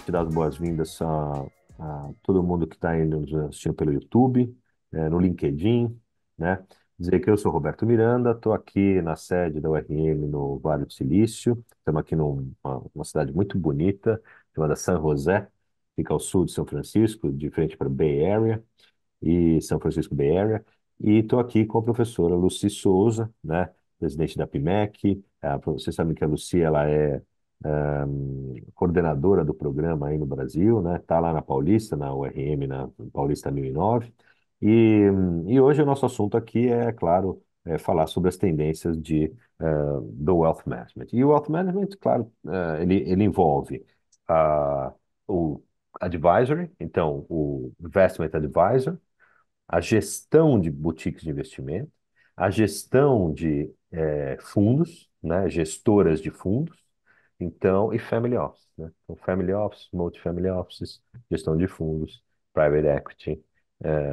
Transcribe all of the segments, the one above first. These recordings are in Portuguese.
te dar as boas-vindas a todo mundo que está aí nos assistindo pelo YouTube, no LinkedIn, né? Dizer que eu sou Roberto Miranda, estou aqui na sede da URM no Vale do Silício. Estamos aqui numa cidade muito bonita, chamada San José, fica ao sul de São Francisco, de frente para Bay Area e São Francisco Bay Area. E estou aqui com a professora Lucy Souza, né, presidente da PMEC. Vocês sabem que a Lucy ela é coordenadora do programa aí no Brasil, né? Está lá na Paulista, na URM, na Paulista 1009. E, e hoje o nosso assunto aqui é, claro, falar sobre as tendências do Wealth Management. E o Wealth Management, claro, ele envolve o advisory, então o Investment Advisor, a gestão de boutiques de investimento, a gestão de fundos, né, gestoras de fundos, então, e family office, né? Então, family office, multifamily offices, gestão de fundos, private equity,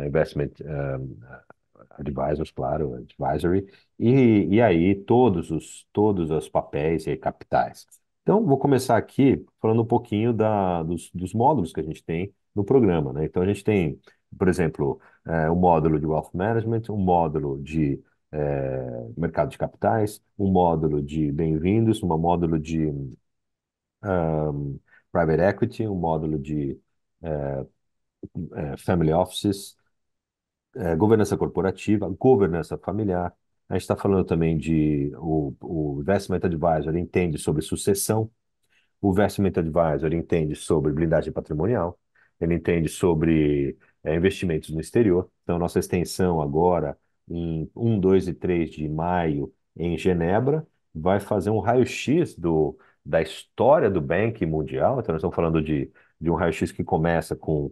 investment advisors, claro, advisory, e aí todos os papéis e capitais. Então, vou começar aqui falando um pouquinho dos módulos que a gente tem no programa, né? Então, a gente tem, por exemplo, um módulo de Wealth Management, um módulo de mercado de capitais, um módulo de bem-vindos, um módulo de private equity, um módulo de family offices, governança corporativa, governança familiar. A gente está falando também o Investment Advisor entende sobre sucessão, o Investment Advisor entende sobre blindagem patrimonial, ele entende sobre investimentos no exterior. Então, nossa extensão agora, em 2 e 3 de maio, em Genebra, vai fazer um raio-x da história do banking mundial. Então, nós estamos falando de um raio-x que começa com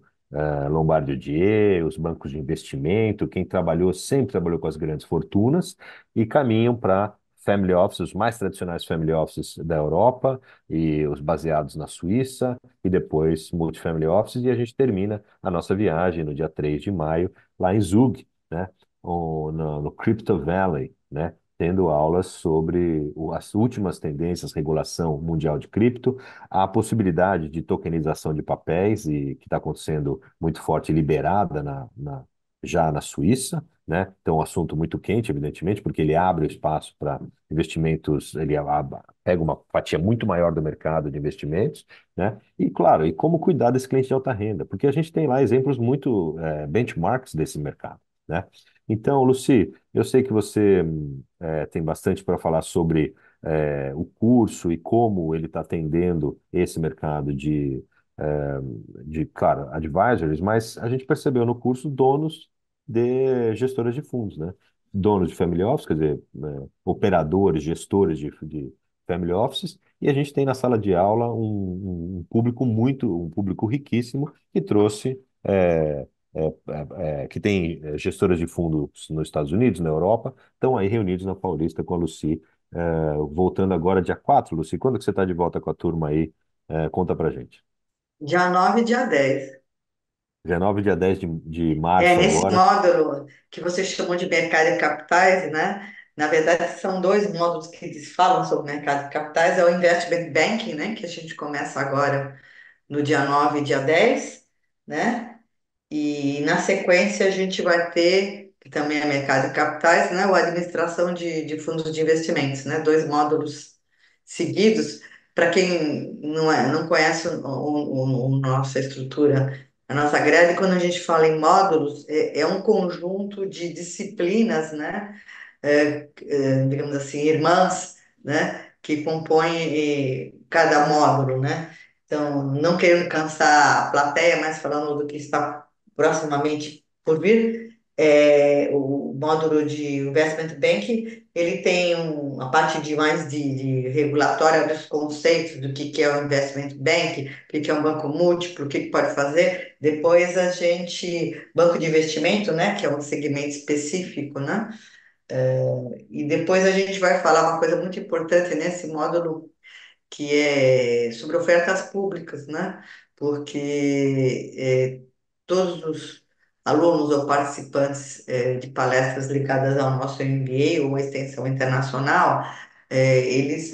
Lombardi Odier, os bancos de investimento, quem trabalhou, sempre trabalhou com as grandes fortunas, e caminham para family offices, os mais tradicionais family offices da Europa, e os baseados na Suíça, e depois multifamily offices, e a gente termina a nossa viagem no dia 3 de maio, lá em Zug, né, no Crypto Valley, né, tendo aulas sobre as últimas tendências, regulação mundial de cripto, a possibilidade de tokenização de papéis, e que está acontecendo muito forte, e liberada já na Suíça, né? Então, um assunto muito quente, evidentemente, porque ele abre o espaço para investimentos, pega uma fatia muito maior do mercado de investimentos, né? E, claro, e como cuidar desse cliente de alta renda, porque a gente tem lá exemplos muito benchmarks desse mercado, né? Então, Lucy, eu sei que você tem bastante para falar sobre o curso e como ele está atendendo esse mercado eh, claro, advisories, mas a gente percebeu no curso donos de gestoras de fundos, né? Donos de family office, quer dizer, operadores, gestores de family offices, e a gente tem na sala de aula um público riquíssimo que trouxe, que tem gestoras de fundos nos Estados Unidos, na Europa, estão aí reunidos na Paulista com a Lucy, voltando agora dia 4. Lucy, quando que você está de volta com a turma aí? Conta pra gente. Dia 9 e dia 10. 19 dia 10 de É, março nesse agora. módulo que você chamou de mercado de capitais, né? Na verdade, são dois módulos que falam sobre mercado de capitais. É o Investment Banking, né? Que a gente começa agora no dia 9 e dia 10, né? E na sequência a gente vai ter, que também é mercado de capitais, né? O administração de fundos de investimentos, né? Dois módulos seguidos. Para quem não conhece nossa estrutura, a nossa grade, quando a gente fala em módulos, é um conjunto de disciplinas, né? Digamos assim, irmãs, né? Que compõem cada módulo, né? Então, não querendo cansar a plateia, mas falando do que está proximamente por vir, o módulo de Investment Banking, ele tem a parte de mais de regulatória dos conceitos do que é o Investment Bank, o que é um banco múltiplo, o que pode fazer. Depois a gente, banco de investimento, né, que é um segmento específico, né? E depois a gente vai falar uma coisa muito importante nesse módulo que é sobre ofertas públicas, né? Porque todos os alunos ou participantes de palestras ligadas ao nosso MBA ou extensão internacional, eles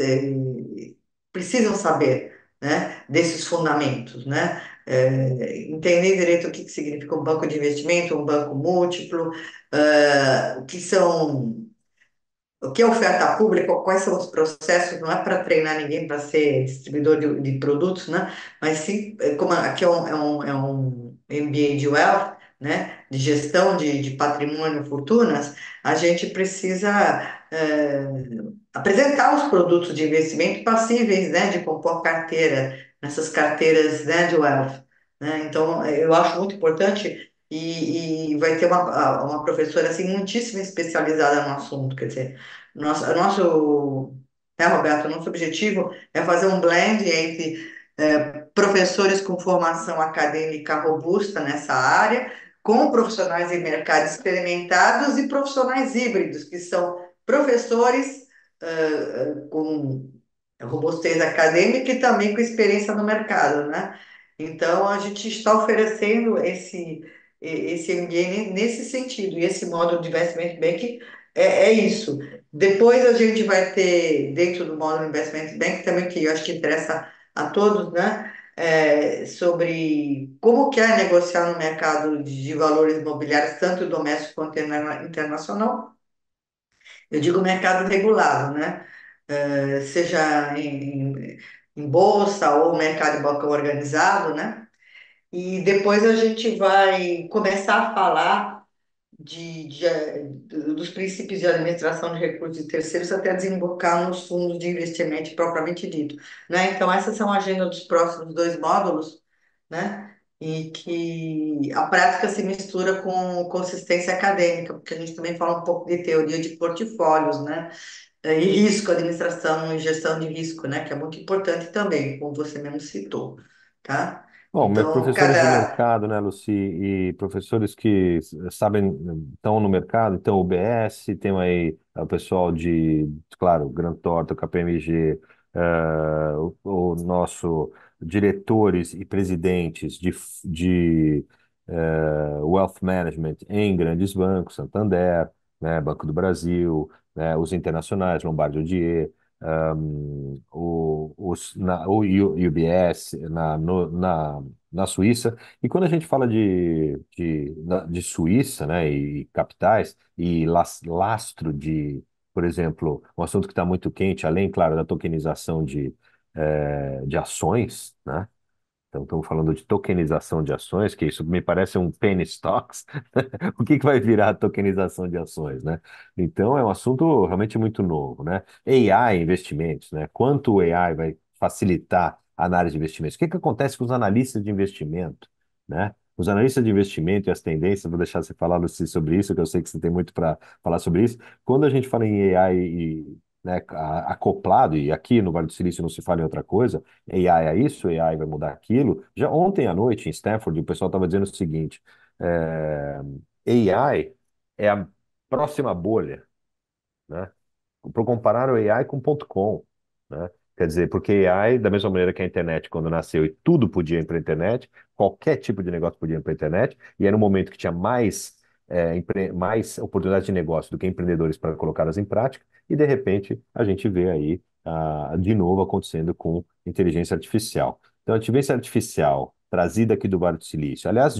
precisam saber, né, desses fundamentos, né? Entender direito o que significa um banco de investimento, um banco múltiplo, o que são o que é oferta pública, quais são os processos, não é para treinar ninguém para ser distribuidor de produtos, né? Mas sim, como aqui é um MBA de Wealth, né? De gestão de patrimônio, fortunas, a gente precisa é, apresentar os produtos de investimento passíveis, né? De compor carteira, nessas carteiras, né? De Wealth, né? Então, eu acho muito importante e vai ter uma professora assim muitíssimo especializada no assunto, quer dizer, Roberto, nosso objetivo é fazer um blend entre professores com formação acadêmica robusta nessa área, com profissionais em mercado experimentados e profissionais híbridos, que são professores com robustez acadêmica e também com experiência no mercado, né? Então, a gente está oferecendo esse MBA nesse sentido, e esse módulo de Investment Banking é isso. Depois a gente vai ter, dentro do módulo Investment Bank, também que eu acho que interessa a todos, né? Sobre como que é negociar no mercado de valores imobiliários, tanto doméstico quanto internacional. Eu digo mercado regulado, né? Seja em bolsa ou mercado de balcão organizado, né? E depois a gente vai começar a falar dos princípios de administração de recursos de terceiros até desembocar nos fundos de investimento propriamente dito, né? Então, essas são a agenda dos próximos dois módulos, né? E que a prática se mistura com consistência acadêmica, porque a gente também fala um pouco de teoria de portfólios, né? E risco, administração e gestão de risco, né? Que é muito importante também, como você mesmo citou, tá? Bom, Então, professores de cada. mercado, né, Luci, e professores que sabem, estão no mercado, então o BS, tem aí o pessoal de, claro, Grant Thornton, KPMG, o nosso diretores e presidentes de Wealth Management em grandes bancos, Santander, né, Banco do Brasil, né, os internacionais, Lombardi Odier, o UBS na Suíça. E quando a gente fala de Suíça, né, e capitais, e lastro de, por exemplo, um assunto que está muito quente, além, claro, da tokenização de ações, né? Então, estamos falando de tokenização de ações, que isso me parece um penny stocks. O que que vai virar a tokenização de ações, né? Então, é um assunto realmente muito novo, né? AI, investimentos, né? Quanto o AI vai facilitar a análise de investimentos? O que que acontece com os analistas de investimento, né? Os analistas de investimento e as tendências, vou deixar você falar, Lucy, sobre isso, que eu sei que você tem muito para falar sobre isso. Quando a gente fala em AI né, acoplado, e aqui no Vale do Silício não se fala em outra coisa, AI é isso, AI vai mudar aquilo. Já ontem à noite, em Stanford, o pessoal estava dizendo o seguinte: AI é a próxima bolha, né? Para comparar o AI com ponto .com, né? Quer dizer, porque AI, da mesma maneira que a internet, quando nasceu e tudo podia ir para a internet, qualquer tipo de negócio podia ir para a internet, e era um momento que tinha mais oportunidades de negócio do que empreendedores para colocá-las em prática, e de repente a gente vê aí de novo acontecendo com inteligência artificial. Então, a inteligência artificial trazida aqui do Vale do Silício. Aliás,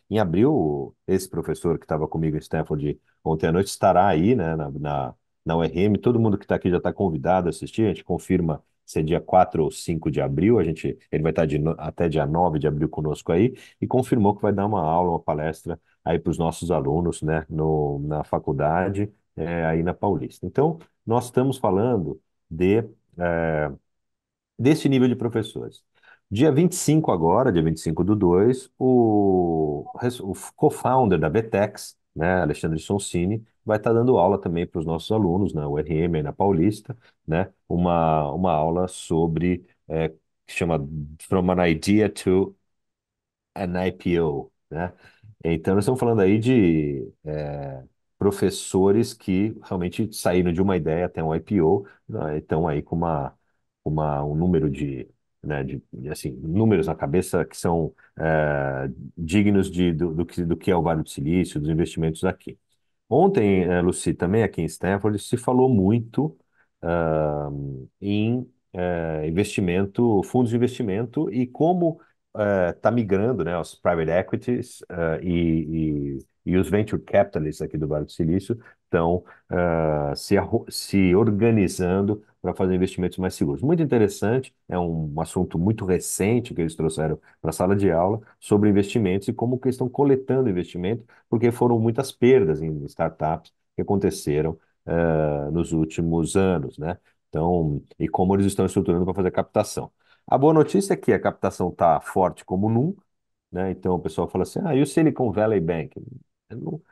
em abril, esse professor que estava comigo em Stanford ontem à noite estará aí, né, na URM. Todo mundo que está aqui já está convidado a assistir. A gente confirma se é dia 4 ou 5 de abril. Ele vai estar até dia 9 de abril conosco aí e confirmou que vai dar uma aula, uma palestra aí para os nossos alunos, né, na faculdade, aí na Paulista. Então, nós estamos falando eh, desse nível de professores. Dia 25 agora, dia 25 do 2, o co-founder da Betex, né, Alexandre Sonsini, vai estar dando aula também para os nossos alunos na URM, aí na Paulista, né, uma aula sobre, que chama From an Idea to an IPO, né? Então, nós estamos falando aí de professores que realmente saíram de uma ideia até um IPO, né? Estão aí com um número né, assim, números na cabeça que são dignos do que é o Vale do Silício, dos investimentos aqui. Ontem, Lucy, também aqui em Stanford, se falou muito em investimento, fundos de investimento e como está migrando, né, os private equities e os venture capitalists aqui do Vale do Silício estão se organizando para fazer investimentos mais seguros. Muito interessante, é um assunto muito recente que eles trouxeram para a sala de aula sobre investimentos e como que eles estão coletando investimento, porque foram muitas perdas em startups que aconteceram nos últimos anos, né? Então, e como eles estão estruturando para fazer a captação. A boa notícia é que a captação está forte como nunca, né? Então o pessoal fala assim, e o Silicon Valley Bank?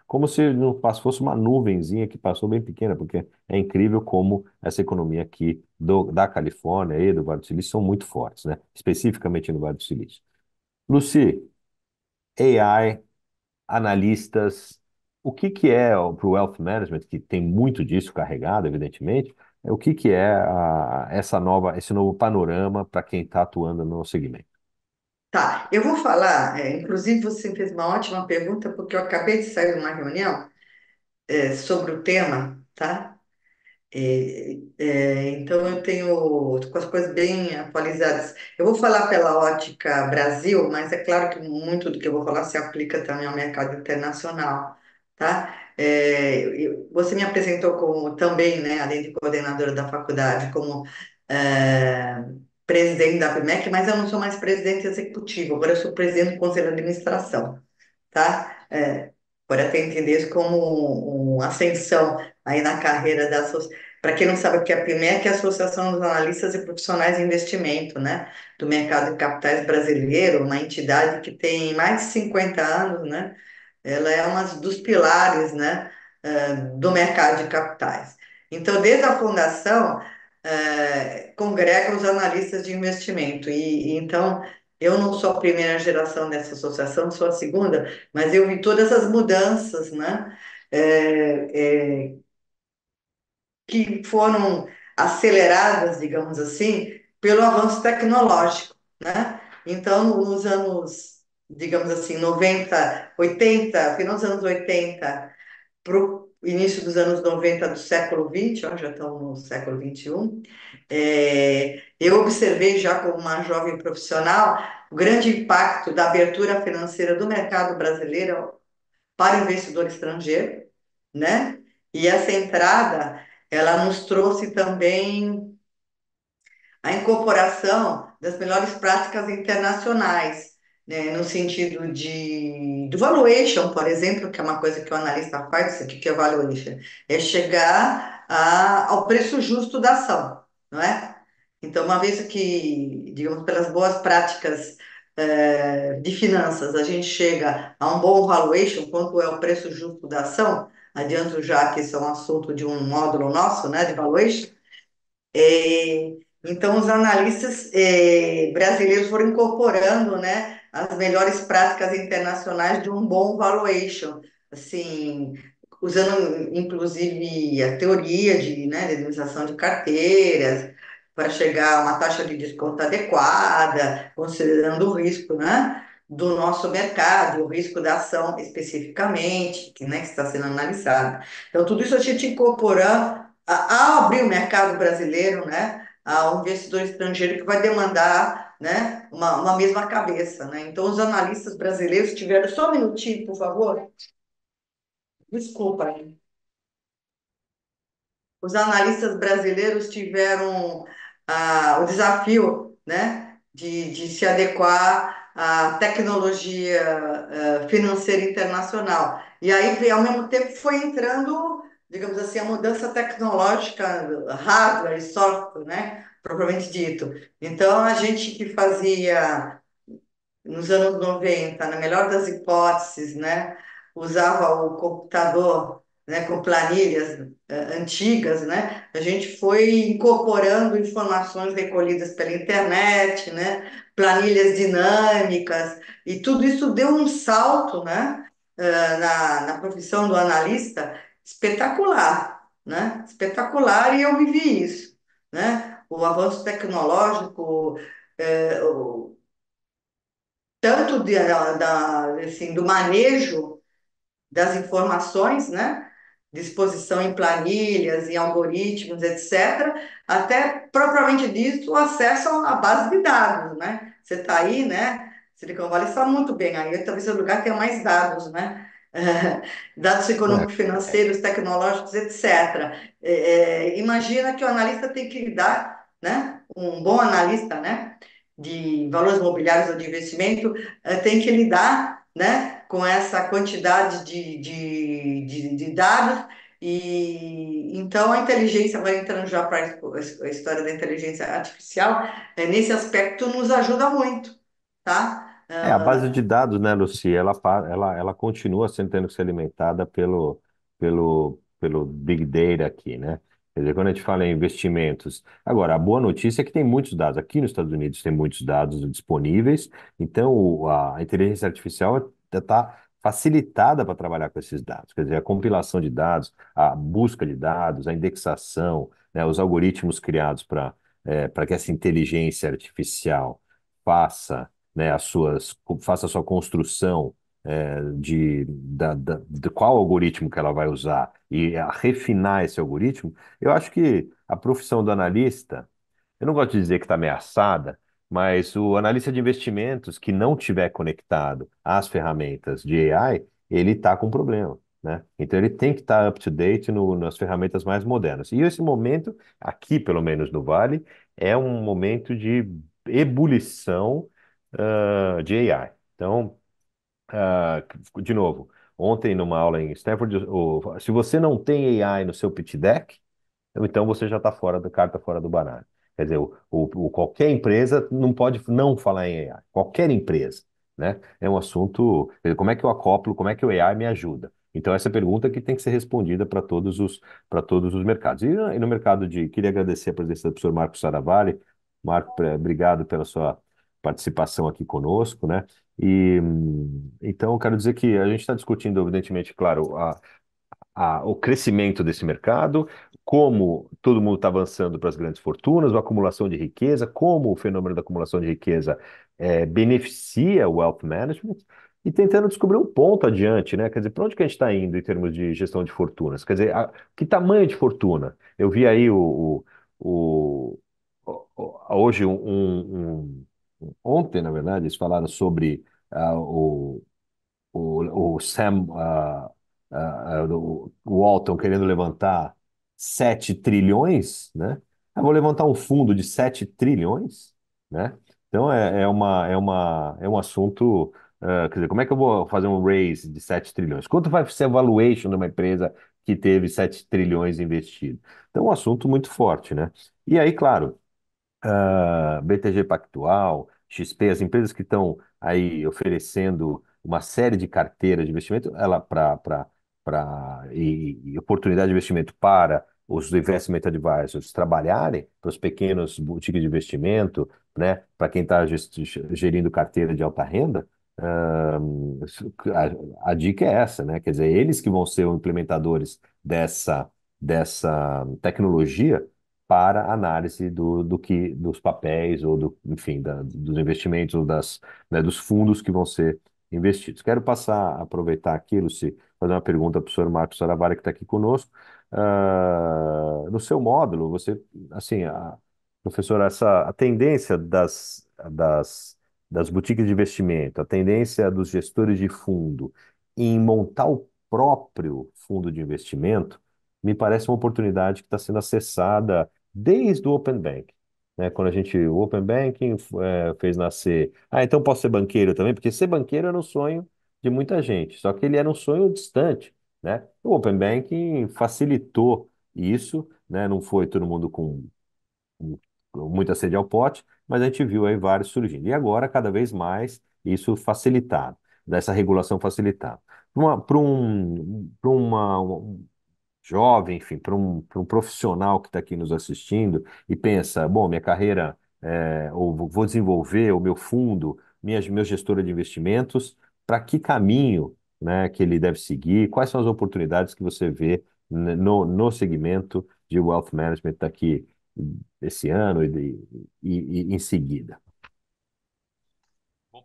Como se não fosse uma nuvenzinha que passou bem pequena, porque é incrível como essa economia aqui da Califórnia e do Vale do Silício são muito fortes, né? Especificamente no Vale do Silício. Lucy, AI, analistas, o que que é para o Wealth Management, que tem muito disso carregado, evidentemente, o que que é esse novo panorama para quem está atuando no segmento? Tá, eu vou falar, inclusive você fez uma ótima pergunta, porque eu acabei de sair de uma reunião, sobre o tema, tá? Então eu tenho tô com as coisas bem atualizadas. Eu vou falar pela ótica Brasil, mas é claro que muito do que eu vou falar se aplica também ao mercado internacional, tá? Você me apresentou como também, né, além de coordenadora da faculdade, como é, presidente da APMEC, mas eu não sou mais presidente executivo, agora eu sou presidente do conselho de administração, tá? Pode até entender isso como uma ascensão aí na carreira da associação. Para quem não sabe o que é a PMEC, é a Associação dos Analistas e Profissionais de Investimento, né? Do mercado de capitais brasileiro, uma entidade que tem mais de 50 anos, né? Ela é um dos pilares, né, do mercado de capitais. Então, desde a fundação, congrega os analistas de investimento. Então, eu não sou a primeira geração dessa associação, sou a segunda, mas eu vi todas as mudanças, né, que foram aceleradas, digamos assim, pelo avanço tecnológico, né? Então, nos anos, digamos assim, 90, 80, final dos anos 80 para o início dos anos 90 do século XX, ó, já estamos no século XXI, eu observei já como uma jovem profissional o grande impacto da abertura financeira do mercado brasileiro para o investidor estrangeiro, né? E essa entrada, ela nos trouxe também a incorporação das melhores práticas internacionais, né, no sentido do valuation, por exemplo, que é uma coisa que o analista faz, isso aqui que é valuation, é chegar ao preço justo da ação, não é? Então, uma vez que, digamos, pelas boas práticas de finanças, a gente chega a um bom valuation, quanto é o preço justo da ação, adianto já que isso é um assunto de um módulo nosso, né, de valuation. Então, os analistas brasileiros foram incorporando, né, as melhores práticas internacionais de um bom valuation, assim, usando inclusive a teoria de administração de carteiras para chegar a uma taxa de desconto adequada, considerando o risco, né, do nosso mercado, o risco da ação especificamente, que está sendo analisada. Então, tudo isso a gente incorporando ao abrir o mercado brasileiro, né, a um investidor estrangeiro que vai demandar, né, uma mesma cabeça, né? Então, os analistas brasileiros tiveram, só um minutinho, por favor, desculpa, aí. Os analistas brasileiros tiveram o desafio, né, de se adequar à tecnologia financeira internacional. E aí, ao mesmo tempo, foi entrando, digamos assim, a mudança tecnológica, hardware e software, né, propriamente dito. Então, a gente que fazia nos anos 90, na melhor das hipóteses, né, usava o computador, né, com planilhas antigas, né, a gente foi incorporando informações recolhidas pela internet, né, planilhas dinâmicas, e tudo isso deu um salto, né, na profissão do analista espetacular, né, espetacular, e eu vivi isso, né, o avanço tecnológico, tanto assim, do manejo das informações, né? disposição em planilhas, em algoritmos, etc., até propriamente dito, o acesso à base de dados, né? Você está aí, né? Silicon Valley está muito bem aí, talvez é o lugar que tenha mais dados, né? Dados É, econômico-financeiros, tecnológicos, etc. Imagina que o analista tem que lidar, né? Um bom analista, né? De valores mobiliários ou de investimento, tem que lidar, né? Com essa quantidade de dados e então a inteligência, vai entrando já para a história da inteligência artificial, nesse aspecto nos ajuda muito, tá? a base de dados, né, Lucy, ela continua sendo tendo que ser alimentada pelo Big Data aqui, né? Quer dizer, quando a gente fala em investimentos. Agora, a boa notícia é que tem muitos dados. Aqui nos Estados Unidos tem muitos dados disponíveis, então a inteligência artificial está facilitada para trabalhar com esses dados. Quer dizer, a compilação de dados, a busca de dados, a indexação, né, os algoritmos criados para que essa inteligência artificial faça, né, faça a sua construção de qual algoritmo que ela vai usar e a refinar esse algoritmo, eu acho que a profissão do analista, eu não gosto de dizer que está ameaçada, mas o analista de investimentos que não tiver conectado às ferramentas de AI, ele está com problema, né? Então ele tem que estar up to date nas ferramentas mais modernas. E esse momento, aqui pelo menos no Vale, é um momento de ebulição de AI. Então, de novo, ontem numa aula em Stanford, se você não tem AI no seu pitch deck, então você já está fora da carta, fora do baralho. Quer dizer, qualquer empresa não pode não falar em AI. Qualquer empresa, né? É um assunto. Quer dizer, como é que eu acoplo? Como é que o AI me ajuda? Então essa pergunta que tem que ser respondida para todos os mercados. E no mercado queria agradecer a presença do professor Marcos Saravari. Marco, obrigado pela sua participação aqui conosco, né? Então eu quero dizer que a gente está discutindo, evidentemente, claro, o crescimento desse mercado, como todo mundo está avançando para as grandes fortunas, a acumulação de riqueza, como o fenômeno da acumulação de riqueza beneficia o wealth management, e tentando descobrir um ponto adiante, né? Quer dizer, para onde que a gente está indo em termos de gestão de fortunas? Quer dizer, que tamanho de fortuna? Eu vi aí hoje ontem, na verdade, eles falaram sobre o Sam o Walton querendo levantar 7 trilhões, né? Eu vou levantar um fundo de 7 trilhões, né? Então é um assunto, quer dizer, como é que eu vou fazer um raise de 7 trilhões? Quanto vai ser a valuation de uma empresa que teve 7 trilhões investido? Então é um assunto muito forte, né? E aí, claro, BTG Pactual, XP, as empresas que estão aí oferecendo uma série de carteiras de investimento, ela e oportunidade de investimento para os investment advisors trabalharem, para os pequenos boutiques de investimento, né, para quem está gerindo carteira de alta renda, ah, a dica é essa, né? Quer dizer, eles que vão ser os implementadores dessa tecnologia para análise dos papéis ou enfim, dos investimentos ou né, dos fundos que vão ser investidos. Quero aproveitar aqui, Luci, fazer uma pergunta para o senhor Marcos Saravara, que está aqui conosco. No seu módulo, você, assim, professor, a tendência das boutiques de investimento, a tendência dos gestores de fundo em montar o próprio fundo de investimento, me parece uma oportunidade que está sendo acessada desde o Open Banking, né? Quando o Open Banking fez nascer. Ah, então posso ser banqueiro também? Porque ser banqueiro era um sonho de muita gente, só que ele era um sonho distante, né? O Open Banking facilitou isso, né? Não foi todo mundo com muita sede ao pote, mas a gente viu aí vários surgindo. E agora, cada vez mais, isso facilitado, dessa regulação facilitada. Para uma jovem, enfim, para um profissional que está aqui nos assistindo e pensa, bom, minha carreira, ou vou desenvolver o meu fundo, meu gestora de investimentos, para que caminho, né, que ele deve seguir? Quais são as oportunidades que você vê no segmento de wealth management daqui esse ano e em seguida? Bom,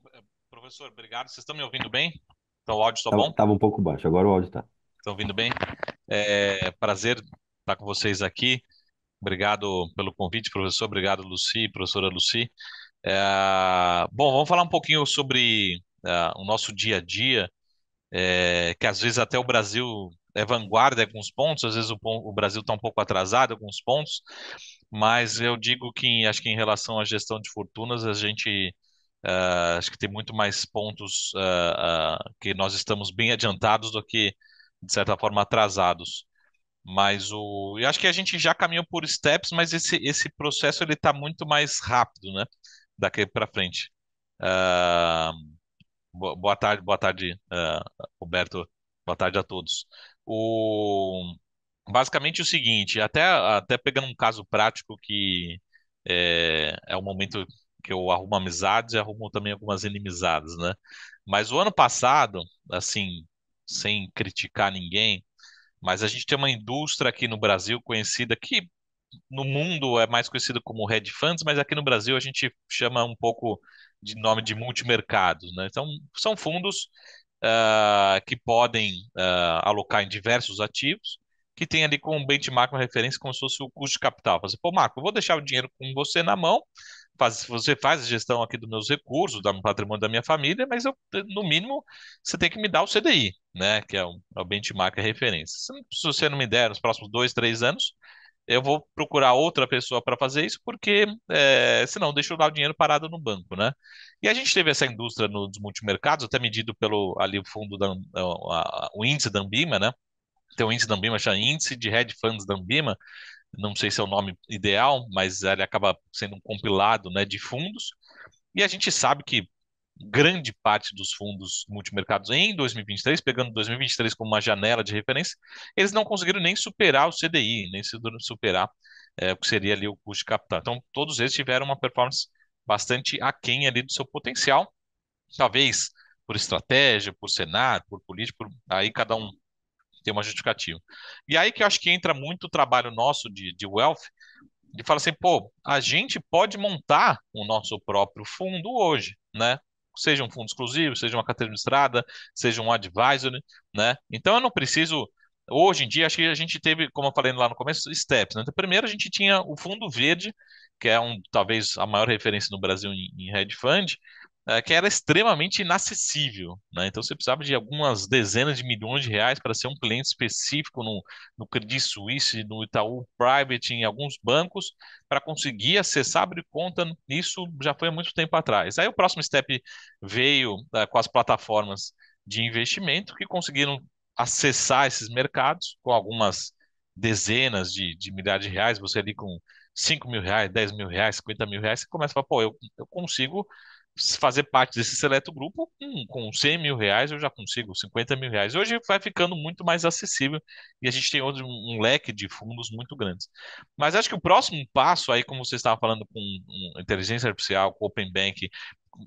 professor, obrigado. Vocês estão me ouvindo bem? Então, o áudio está bom? Estava um pouco baixo, agora o áudio está. Estão ouvindo bem? É prazer estar com vocês aqui. Obrigado pelo convite, professor. Obrigado, Luci, professora Luci. Bom, vamos falar um pouquinho sobre o nosso dia a dia, que às vezes até o Brasil é vanguarda em alguns pontos, às vezes o Brasil está um pouco atrasado em alguns pontos, mas eu digo que acho que em relação à gestão de fortunas, a gente acho que tem muito mais pontos que nós estamos bem adiantados do que, de certa forma, atrasados. Mas eu acho que a gente já caminhou por steps, mas esse processo ele está muito mais rápido, né? Daqui para frente. Ah, boa tarde, Roberto. Boa tarde a todos. O, basicamente o seguinte, até pegando um caso prático que é o momento que eu arrumo amizades e arrumo também algumas inimizades, né? Mas o ano passado, assim, sem criticar ninguém, mas a gente tem uma indústria aqui no Brasil conhecida que no mundo é mais conhecida como hedge funds, mas aqui no Brasil a gente chama um pouco de nome de multimercados, né? Então, são fundos que podem alocar em diversos ativos, que tem ali como benchmark uma referência como se fosse o custo de capital. Você, pô, Marco, eu vou deixar o dinheiro com você na mão, você faz a gestão aqui dos meus recursos, do patrimônio da minha família, mas no mínimo você tem que me dar o CDI, né? Que é o benchmark, a referência. Se você não me der nos próximos 2, 3 anos, eu vou procurar outra pessoa para fazer isso, porque senão deixa eu dar o dinheiro parado no banco, né? E a gente teve essa indústria nos multimercados, até medido pelo ali o fundo o índice da Ambima, né? Tem o índice da Ambima, chama Índice de Hedge Funds da Ambima, não sei se é o nome ideal, mas ele acaba sendo um compilado, né, de fundos. E a gente sabe que grande parte dos fundos multimercados em 2023, pegando 2023 como uma janela de referência, eles não conseguiram nem superar o CDI, nem superar o que seria ali o custo de capital. Então, todos eles tiveram uma performance bastante aquém ali do seu potencial, talvez por estratégia, por cenário, por política, aí cada um tem uma justificativa. E aí que eu acho que entra muito o trabalho nosso de wealth, de falar assim, pô, a gente pode montar o nosso próprio fundo hoje, né? Seja um fundo exclusivo, seja uma carteira administrada, seja um advisory, né? Então eu não preciso. Hoje em dia, acho que a gente teve, como eu falei lá no começo, steps, né? Então, primeiro a gente tinha o fundo verde, que é talvez a maior referência no Brasil em hedge fund, que era extremamente inacessível, né? Então você precisava de algumas dezenas de milhões de reais para ser um cliente específico no Credit Suisse, no Itaú Private, em alguns bancos, para conseguir acessar, abrir conta. Isso já foi há muito tempo atrás. Aí o próximo step veio com as plataformas de investimento que conseguiram acessar esses mercados com algumas dezenas de milhares de reais. Você ali com 5 mil reais, 10 mil reais, 50 mil reais, você começa a falar, pô, eu consigo fazer parte desse seleto grupo com 100 mil reais, eu já consigo 50 mil reais. Hoje vai ficando muito mais acessível e a gente tem outro, um leque de fundos muito grandes. Mas acho que o próximo passo, aí, como você estava falando com inteligência artificial, com Open Bank,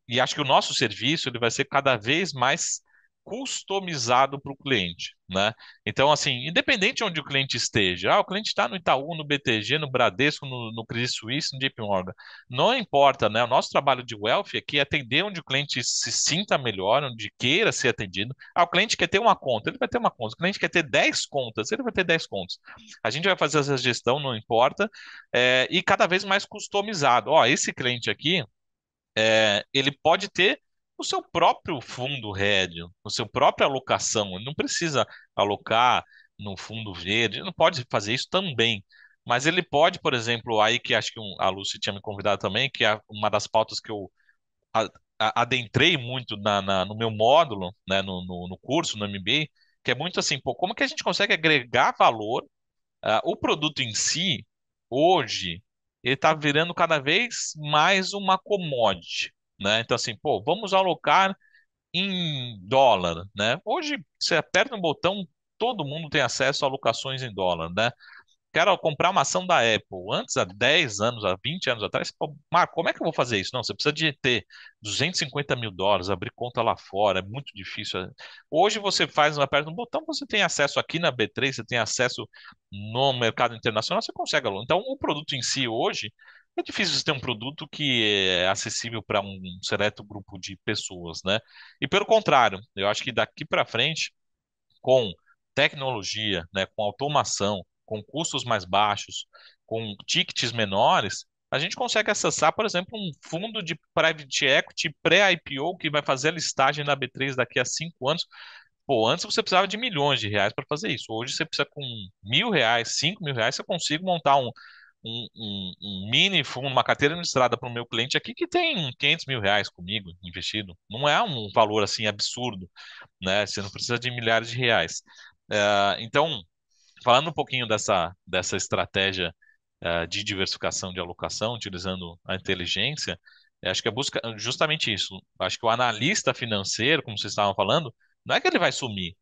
e acho que o nosso serviço ele vai ser cada vez mais customizado para o cliente, né? Então, assim, independente de onde o cliente esteja, o cliente está no Itaú, no BTG, no Bradesco, no Credit Suisse, no JP Morgan, não importa, né? O nosso trabalho de wealth aqui é atender onde o cliente se sinta melhor, onde queira ser atendido. O cliente quer ter uma conta, ele vai ter uma conta. O cliente quer ter 10 contas, ele vai ter 10 contas. A gente vai fazer essa gestão, não importa, e cada vez mais customizado. Ó, esse cliente aqui, ele pode ter o seu próprio fundo rédeo, o seu própria alocação. Ele não precisa alocar no fundo verde, ele não pode fazer isso também. Mas ele pode, por exemplo, aí que acho que a Lucy tinha me convidado também, que é uma das pautas que eu a- adentrei muito no meu módulo, né, no curso, no MBA, que é muito assim, pô, como que a gente consegue agregar valor. O produto em si, hoje, ele está virando cada vez mais uma commodity, né? Então, assim, pô, vamos alocar em dólar, né? Hoje, você aperta um botão, todo mundo tem acesso a alocações em dólar, né? Quero comprar uma ação da Apple. Antes, há 10 anos, há 20 anos atrás, pô, Marco, como é que eu vou fazer isso? Não, você precisa de ter 250 mil dólares, abrir conta lá fora, é muito difícil. Hoje você faz, aperta um botão, você tem acesso aqui na B3, você tem acesso no mercado internacional, você consegue. Então, o produto em si hoje, é difícil você ter um produto que é acessível para um seleto grupo de pessoas, né? E pelo contrário, eu acho que daqui para frente, com tecnologia, né, com automação, com custos mais baixos, com tickets menores, a gente consegue acessar, por exemplo, um fundo de private equity pré-IPO que vai fazer a listagem na B3 daqui a 5 anos. Pô, antes você precisava de milhões de reais para fazer isso. Hoje você precisa com R$ 1.000, R$ 5.000, você consegue montar um mini fundo, uma carteira administrada para o meu cliente aqui que tem R$ 500.000 comigo investido. Não é um valor assim absurdo, né? Você não precisa de milhares de reais. Então, falando um pouquinho dessa estratégia de diversificação de alocação, utilizando a inteligência, acho que a busca justamente isso. Acho que o analista financeiro, como vocês estavam falando, não é que ele vai sumir.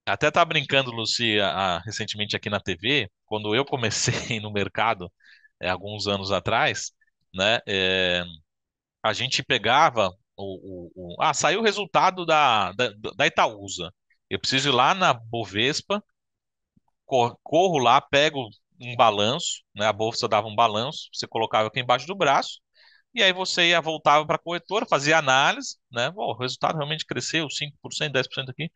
Até tá brincando, Luci, recentemente aqui na TV, quando eu comecei no mercado, alguns anos atrás, né, a gente pegava saiu o resultado da Itaúsa. Eu preciso ir lá na Bovespa, corro lá, pego um balanço, né, a bolsa dava um balanço, você colocava aqui embaixo do braço, e aí você voltava para a corretora, fazia análise, né? Bom, o resultado realmente cresceu 5%, 10% aqui.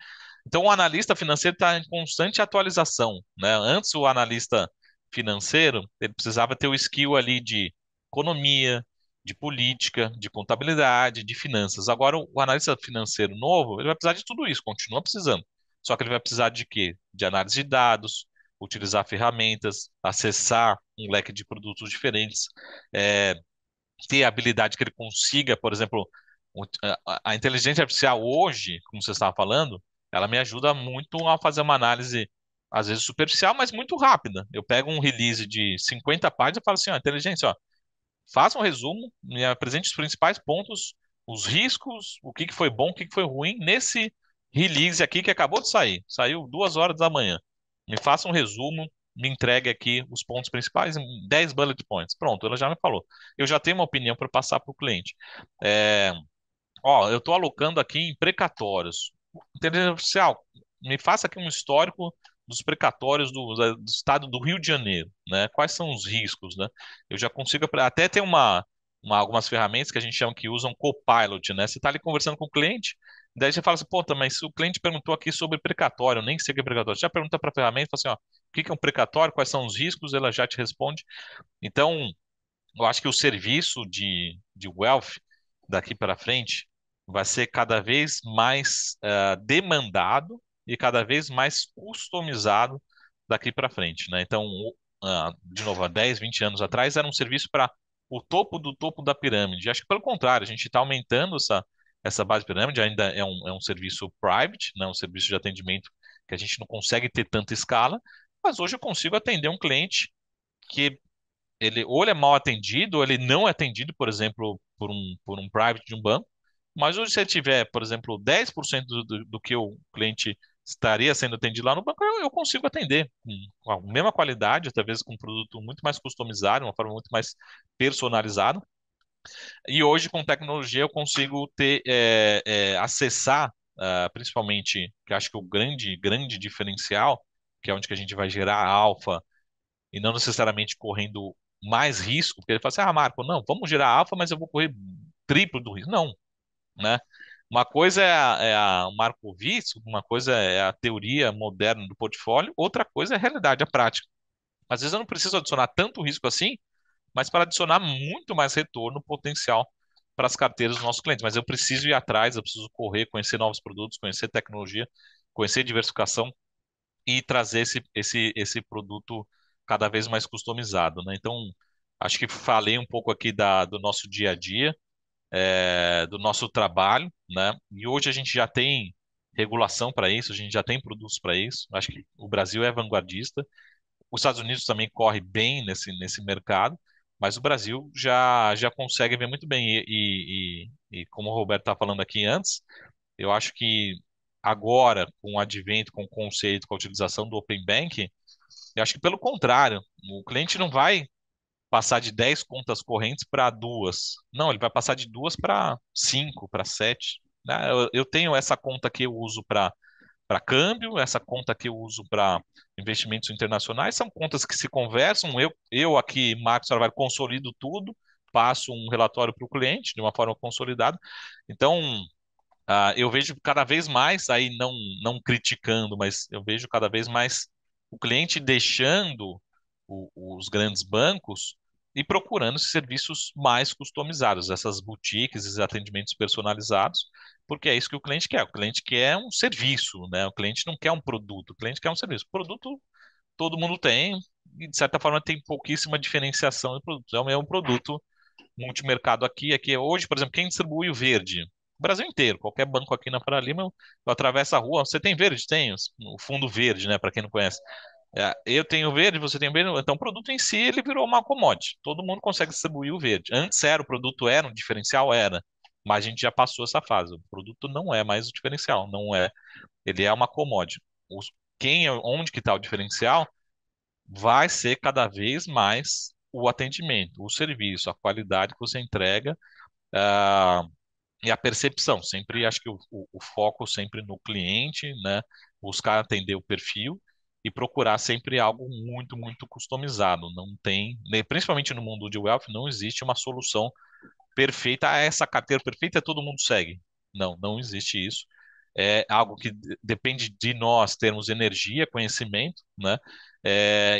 Então, o analista financeiro está em constante atualização, né? Antes, o analista financeiro, ele precisava ter o skill ali de economia, de política, de contabilidade, de finanças. Agora, o analista financeiro novo, ele vai precisar de tudo isso, continua precisando. Só que ele vai precisar de quê? De análise de dados, utilizar ferramentas, acessar um leque de produtos diferentes, é, ter a habilidade que ele consiga, por exemplo, a inteligência artificial hoje, como você estava falando, ela me ajuda muito a fazer uma análise, às vezes superficial, mas muito rápida. Eu pego um release de 50 páginas e falo assim, ó, inteligência, ó, faça um resumo, me apresente os principais pontos, os riscos, o que que foi bom, o que que foi ruim nesse release aqui que acabou de sair. Saiu 2 horas da manhã. Me faça um resumo, me entregue aqui os pontos principais em 10 bullet points. Pronto, ela já me falou. Eu já tenho uma opinião para passar para o cliente. É, eu estou alocando aqui em precatórios. Inteligência artificial, me faça aqui um histórico dos precatórios do estado do Rio de Janeiro, né? Quais são os riscos, né? Eu já consigo até ter algumas ferramentas que a gente chama que usam Copilot, né? Você está ali conversando com o cliente, daí você fala assim, pô, mas se o cliente perguntou aqui sobre precatório, eu nem sei o que é precatório, você já pergunta para a ferramenta, fala assim, ó, o que que é um precatório, quais são os riscos, ela já te responde. Então, eu acho que o serviço de wealth daqui para frente vai ser cada vez mais demandado e cada vez mais customizado daqui para frente, né? Então, de novo, há 10, 20 anos atrás era um serviço para o topo do topo da pirâmide. Acho que pelo contrário, a gente está aumentando essa base de pirâmide, ainda é um serviço private, né? Um serviço de atendimento que a gente não consegue ter tanta escala, mas hoje eu consigo atender um cliente que ou ele é mal atendido, ou ele não é atendido, por exemplo, por um private de um banco. Mas hoje, se ele tiver, por exemplo, 10% do que o cliente estaria sendo atendido lá no banco, eu consigo atender com a mesma qualidade, talvez com um produto muito mais customizado, uma forma muito mais personalizada. E hoje, com tecnologia, eu consigo acessar, principalmente, que eu acho que o grande, grande diferencial, que é onde que a gente vai gerar alfa e não necessariamente correndo mais risco, porque ele fala assim, Marco, não, vamos gerar alfa, mas eu vou correr triplo do risco. Não, né? Uma coisa o Marco Visto, uma coisa é a teoria moderna do portfólio, outra coisa é a realidade, a prática. Às vezes eu não preciso adicionar tanto risco assim, mas para adicionar muito mais retorno potencial para as carteiras dos nossos clientes. Mas eu preciso ir atrás, eu preciso correr, conhecer novos produtos, conhecer tecnologia, conhecer diversificação e trazer esse produto cada vez mais customizado, né? Então, acho que falei um pouco aqui do nosso dia a dia, do nosso trabalho, né? E hoje a gente já tem regulação para isso, a gente já tem produtos para isso. Acho que o Brasil é vanguardista. Os Estados Unidos também corre bem nesse mercado, mas o Brasil já consegue ver muito bem. E como o Roberto estava falando aqui antes, eu acho que agora, com o advento, com o conceito, com a utilização do Open Banking, eu acho que pelo contrário, o cliente não vai passar de 10 contas correntes para duas. Não, ele vai passar de duas para cinco, para sete. Né? Eu tenho essa conta que eu uso para câmbio, essa conta que eu uso para investimentos internacionais, são contas que se conversam. Eu aqui, Marcos Carvalho, consolido tudo, passo um relatório para o cliente de uma forma consolidada. Então, Eu vejo cada vez mais, aí não criticando, mas eu vejo cada vez mais o cliente deixando os grandes bancos e procurando esses serviços mais customizados, essas boutiques, esses atendimentos personalizados, porque é isso que o cliente quer. O cliente quer um serviço, né? O cliente não quer um produto, o cliente quer um serviço. Produto todo mundo tem, e de certa forma tem pouquíssima diferenciação de produtos. É o mesmo produto multimercado aqui. Hoje, por exemplo, quem distribui o verde? O Brasil inteiro, qualquer banco aqui na Faria Lima, eu atravesso a rua, você tem verde? Tenho, o fundo verde, né, para quem não conhece. Eu tenho verde, você tem verde, então o produto em si ele virou uma commodity. Todo mundo consegue distribuir o verde. Antes era, o produto era, um diferencial era, mas a gente já passou essa fase. O produto não é mais o diferencial, não é, ele é uma commodity. Onde que está o diferencial? Vai ser cada vez mais o atendimento, o serviço, a qualidade que você entrega, ah, e a percepção. Sempre acho que o foco sempre no cliente, né? Buscar atender o perfil e procurar sempre algo muito, muito customizado. Não tem, né, principalmente no mundo de wealth, não existe uma solução perfeita. Essa carteira perfeita todo mundo segue. Não existe isso. É algo que depende de nós termos energia, conhecimento, né?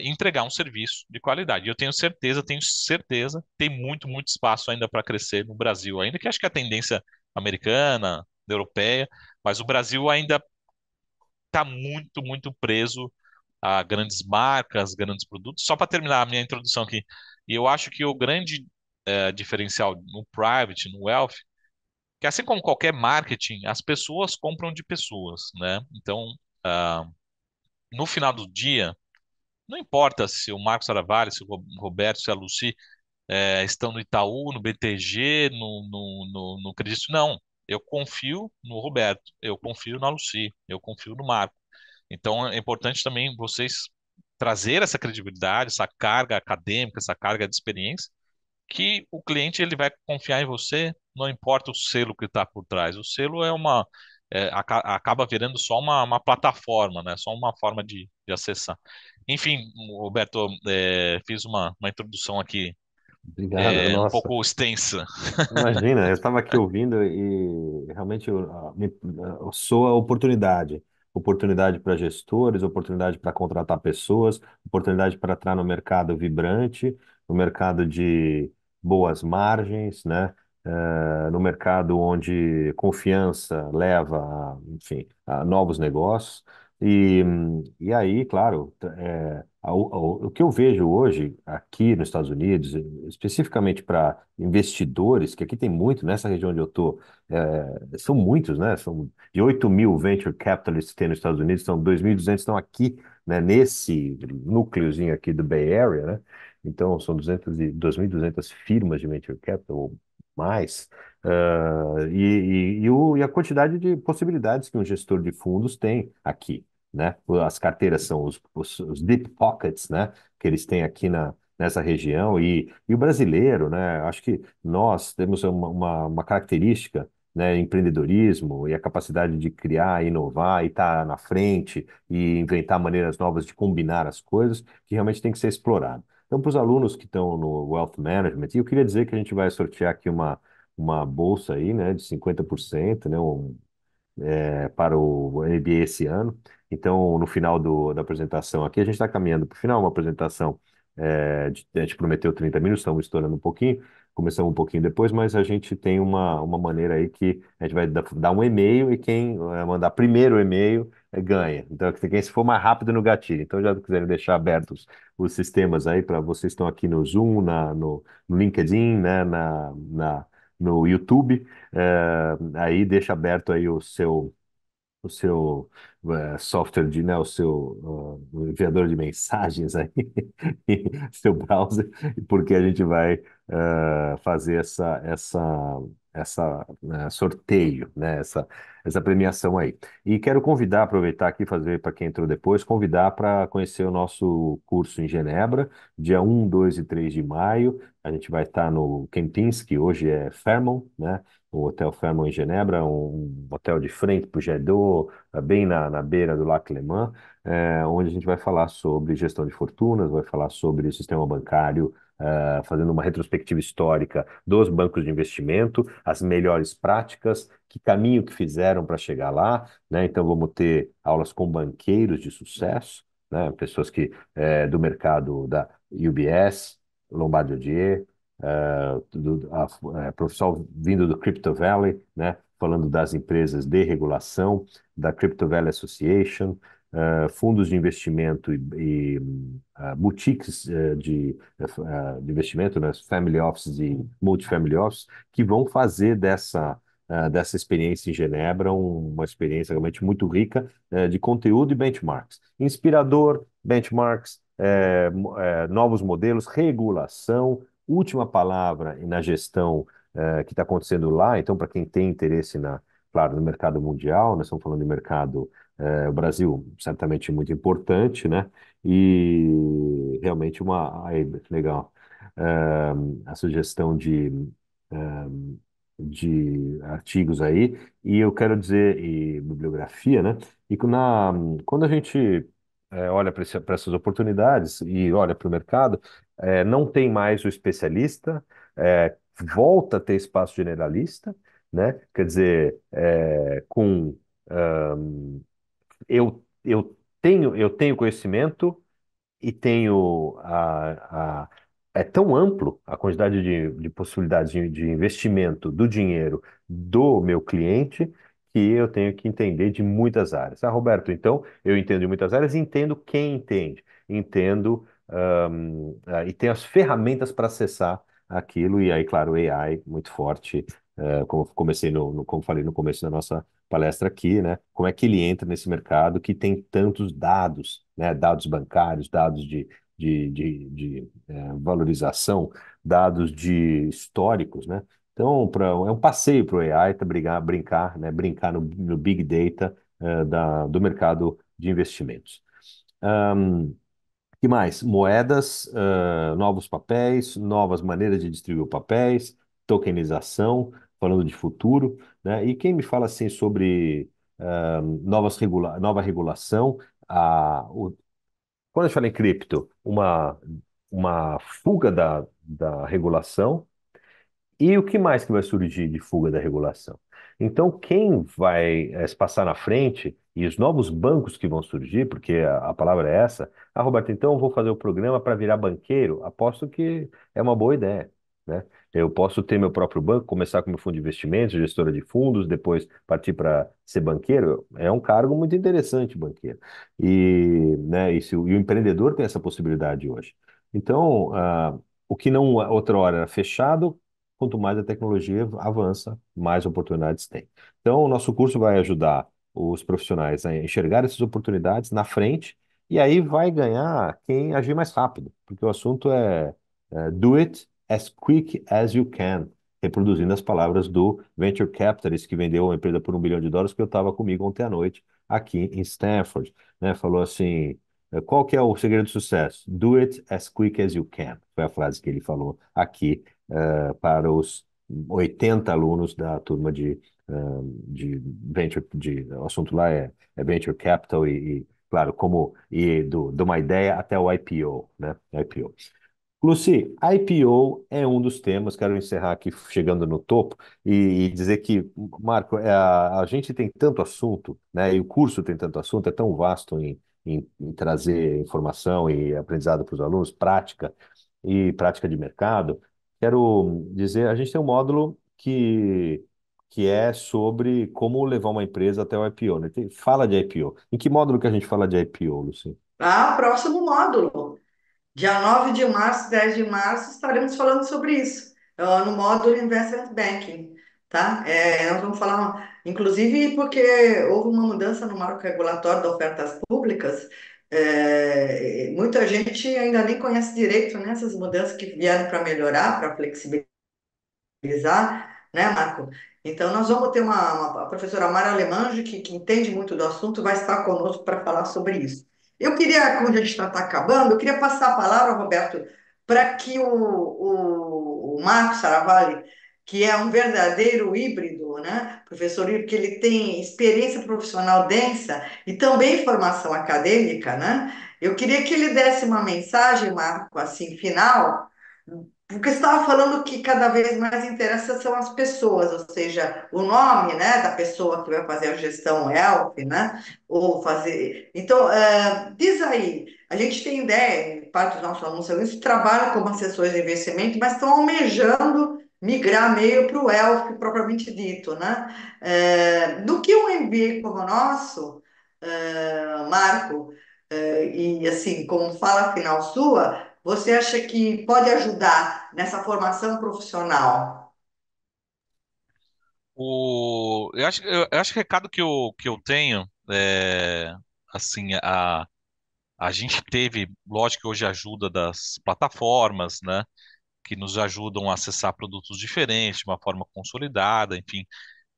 Entregar um serviço de qualidade. E eu tenho certeza, tem muito, muito espaço ainda para crescer no Brasil, ainda que acho que a tendência americana, europeia, mas o Brasil ainda está muito, muito preso a grandes marcas, grandes produtos. Só para terminar a minha introdução aqui, e eu acho que o grande diferencial no private, no wealth, que assim como qualquer marketing, as pessoas compram de pessoas, né? Então, no final do dia, não importa se o Marcos Aravalho, se o Roberto, se a Lucy estão no Itaú, no BTG, no Credit Suisse, não. Eu confio no Roberto, eu confio na Lucy, eu confio no Marco. Então, é importante também vocês trazer essa credibilidade, essa carga acadêmica, essa carga de experiência, que o cliente ele vai confiar em você, não importa o selo que está por trás. O selo acaba virando só uma plataforma, né? Só uma forma de acessar. Enfim, Roberto, fiz uma introdução aqui Obrigado, um nossa. pouco extensa. Imagina, eu estava aqui ouvindo e realmente soa oportunidade. Oportunidade para gestores, oportunidade para contratar pessoas, oportunidade para entrar no mercado vibrante, no mercado de boas margens, né? No mercado onde confiança leva enfim, a novos negócios. E aí, claro, o que eu vejo hoje aqui nos Estados Unidos, especificamente para investidores, que aqui tem muito, nessa região onde eu estou, são muitos, né? São de 8 mil venture capitalists que tem nos Estados Unidos, são 2.200 estão aqui, né, nesse núcleozinho aqui do Bay Area, né? Então, são 2.200 firmas de venture capital ou mais. E a quantidade de possibilidades que um gestor de fundos tem aqui, né? As carteiras são os deep pockets, né? Que eles têm aqui nessa região e o brasileiro, né? Acho que nós temos uma característica, né? Empreendedorismo e a capacidade de criar, inovar e estar na frente e inventar maneiras novas de combinar as coisas que realmente tem que ser explorado. Então, para os alunos que estão no Wealth Management, e eu queria dizer que a gente vai sortear aqui uma bolsa aí, né, de 50%, né, para o NBA esse ano. Então, no final da apresentação aqui, a gente está caminhando para o final, uma apresentação, a gente prometeu 30 minutos, estamos estourando um pouquinho, começamos um pouquinho depois, mas a gente tem uma maneira aí que a gente vai dar um e-mail e quem mandar primeiro o e-mail ganha. Então, quem se for mais rápido no gatilho. Então, já quiserem deixar abertos os sistemas aí para vocês que estão aqui no Zoom, no LinkedIn, né, no YouTube. Aí deixa aberto aí o seu software né, o enviador de mensagens aí, seu browser, porque a gente vai fazer essa sorteio, né, essa premiação aí. E quero convidar, aproveitar aqui, fazer para quem entrou depois, convidar para conhecer o nosso curso em Genebra, dia 1, 2 e 3 de maio. A gente vai estar no Kempinski, hoje é Fairmont, né? O Hotel Fairmont em Genebra, um hotel de frente para o Jet d'Eau, bem na beira do Lac Léman, onde a gente vai falar sobre gestão de fortunas, vai falar sobre o sistema bancário, fazendo uma retrospectiva histórica dos bancos de investimento, as melhores práticas, que caminho que fizeram para chegar lá, né? Então vamos ter aulas com banqueiros de sucesso, né? Pessoas que do mercado da UBS, Lombard Odier, profissional vindo do Crypto Valley, né? Falando das empresas de regulação, da Crypto Valley Association, fundos de investimento e boutiques de investimento, né? Family offices e multifamily offices, que vão fazer dessa experiência em Genebra uma experiência realmente muito rica de conteúdo e benchmarks. Inspirador, benchmarks, novos modelos, regulação, última palavra na gestão que está acontecendo lá. Então, para quem tem interesse claro, no mercado mundial, nós estamos falando de mercado, o Brasil certamente muito importante, né? E realmente legal, a sugestão de artigos aí, e eu quero dizer, e bibliografia, né? E quando a gente olha para essas oportunidades e olha para o mercado, não tem mais o especialista, volta a ter espaço generalista, né? Quer dizer, eu tenho conhecimento e tenho é tão amplo a quantidade de possibilidades de investimento do dinheiro do meu cliente que eu tenho que entender de muitas áreas. Roberto, então eu entendo de muitas áreas e entendo quem entende. Entendo, e tenho as ferramentas para acessar aquilo, e aí, claro, o AI muito forte, como comecei como falei no começo da nossa palestra aqui, né? Como é que ele entra nesse mercado que tem tantos dados, né? Dados bancários, dados de valorização, dados de históricos, né? Então, é um passeio para o AI, tá brincar, né? Brincar no Big Data, do mercado de investimentos. Que mais? Moedas, novos papéis, novas maneiras de distribuir papéis, tokenização, falando de futuro, né? E quem me fala assim sobre nova regulação, quando a gente fala em cripto, uma fuga da regulação, e o que mais que vai surgir de fuga da regulação? Então, quem vai se passar na frente e os novos bancos que vão surgir, porque a palavra é essa, Roberto, então eu vou fazer o programa para virar banqueiro? Aposto que é uma boa ideia, né? Eu posso ter meu próprio banco, começar com meu fundo de investimentos, gestora de fundos, depois partir para ser banqueiro. É um cargo muito interessante, banqueiro. E, né, e o empreendedor tem essa possibilidade hoje. Então, o que não outra hora era fechado, quanto mais a tecnologia avança, mais oportunidades tem. Então, o nosso curso vai ajudar os profissionais a enxergar essas oportunidades na frente, e aí vai ganhar quem agir mais rápido, porque o assunto é do it as quick as you can, reproduzindo as palavras do venture capitalist que vendeu uma empresa por US$ 1 bilhão, que eu estava comigo ontem à noite aqui em Stanford, né? Falou assim, qual que é o segredo do sucesso? Do it as quick as you can. Foi a frase que ele falou aqui para os 80 alunos da turma de venture, o assunto lá é venture capital claro, de uma ideia até o IPO, né? IPO. Lucy, IPO é um dos temas, quero encerrar aqui chegando no topo e dizer que, Marco, a gente tem tanto assunto, né, e o curso tem tanto assunto, é tão vasto em trazer informação e aprendizado para os alunos, prática e prática de mercado. Quero dizer, a gente tem um módulo que é sobre como levar uma empresa até o IPO, né? Fala de IPO. Em que módulo que a gente fala de IPO, Lucy? Próximo módulo. Dia 9 de março, 10 de março, estaremos falando sobre isso, no módulo Investment Banking, tá? Nós vamos falar, inclusive, porque houve uma mudança no marco regulatório das ofertas públicas, muita gente ainda nem conhece direito, né, essas mudanças que vieram para melhorar, para flexibilizar, né, Marco? Então, nós vamos ter a professora Mara Alemange, que entende muito do assunto, vai estar conosco para falar sobre isso. Eu queria, como a gente está acabando, eu queria passar a palavra, Roberto, para que o Marco Saravalli que é um verdadeiro híbrido, né? Professor híbrido, que ele tem experiência profissional densa e também formação acadêmica, né? Eu queria que ele desse uma mensagem, Marco, assim, final, porque você estava falando que cada vez mais interessa são as pessoas, ou seja, o nome, né, da pessoa que vai fazer a gestão ELF, né? Ou fazer. Então, diz aí, a gente tem ideia, parte dos nossos alunos eles trabalham como assessores de investimento, mas estão almejando migrar meio para o ELF propriamente dito, né? Do que um MBA como o nosso, Marco, e assim, como fala final sua, você acha que pode ajudar nessa formação profissional? Eu acho que o recado que eu tenho assim, a gente teve, lógico que hoje a ajuda das plataformas, né, que nos ajudam a acessar produtos diferentes, de uma forma consolidada, enfim.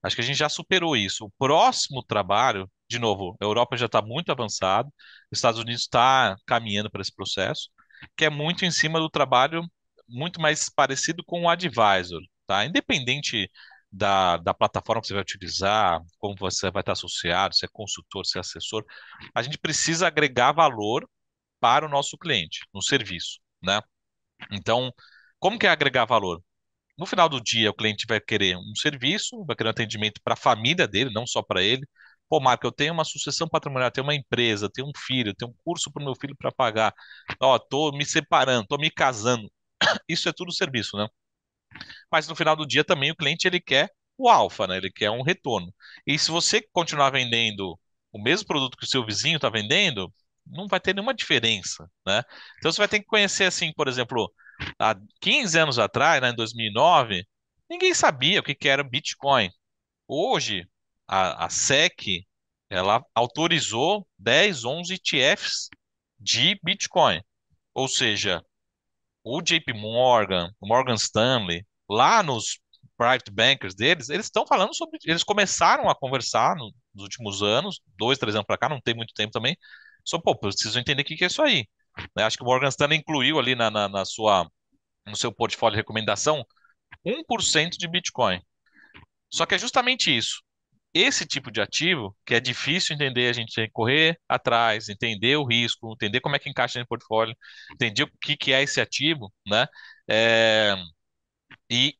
Acho que a gente já superou isso. O próximo trabalho, de novo, a Europa já está muito avançado, os Estados Unidos está caminhando para esse processo, que é muito em cima do trabalho, muito mais parecido com o advisor, tá? Independente da plataforma que você vai utilizar, como você vai estar associado, se é consultor, se é assessor, a gente precisa agregar valor para o nosso cliente, no serviço, né? Então, como que é agregar valor? No final do dia, o cliente vai querer um serviço, vai querer um atendimento para a família dele, não só para ele. Pô, Marco, eu tenho uma sucessão patrimonial, tenho uma empresa, tenho um filho, tenho um curso para o meu filho para pagar. Ó, tô me separando, tô me casando. Isso é tudo serviço, né? Mas no final do dia também o cliente ele quer o alfa, né? Ele quer um retorno. E se você continuar vendendo o mesmo produto que o seu vizinho está vendendo, não vai ter nenhuma diferença, né? Então você vai ter que conhecer assim, por exemplo, há 15 anos atrás, né, em 2009, ninguém sabia o que que era Bitcoin. Hoje, a SEC, ela autorizou 10, 11 ETFs de Bitcoin. Ou seja, o JP Morgan, o Morgan Stanley, lá nos private bankers deles, eles estão falando sobre. Eles começaram a conversar nos últimos anos, 2, 3 anos para cá, não tem muito tempo também, sobre, pô, preciso entender o que que é isso aí. Né? Acho que o Morgan Stanley incluiu ali no seu portfólio de recomendação 1% de Bitcoin. Só que é justamente isso. Esse tipo de ativo, que é difícil entender, a gente tem que correr atrás, entender o risco, entender como é que encaixa no portfólio, entender o que que é esse ativo, né? É, e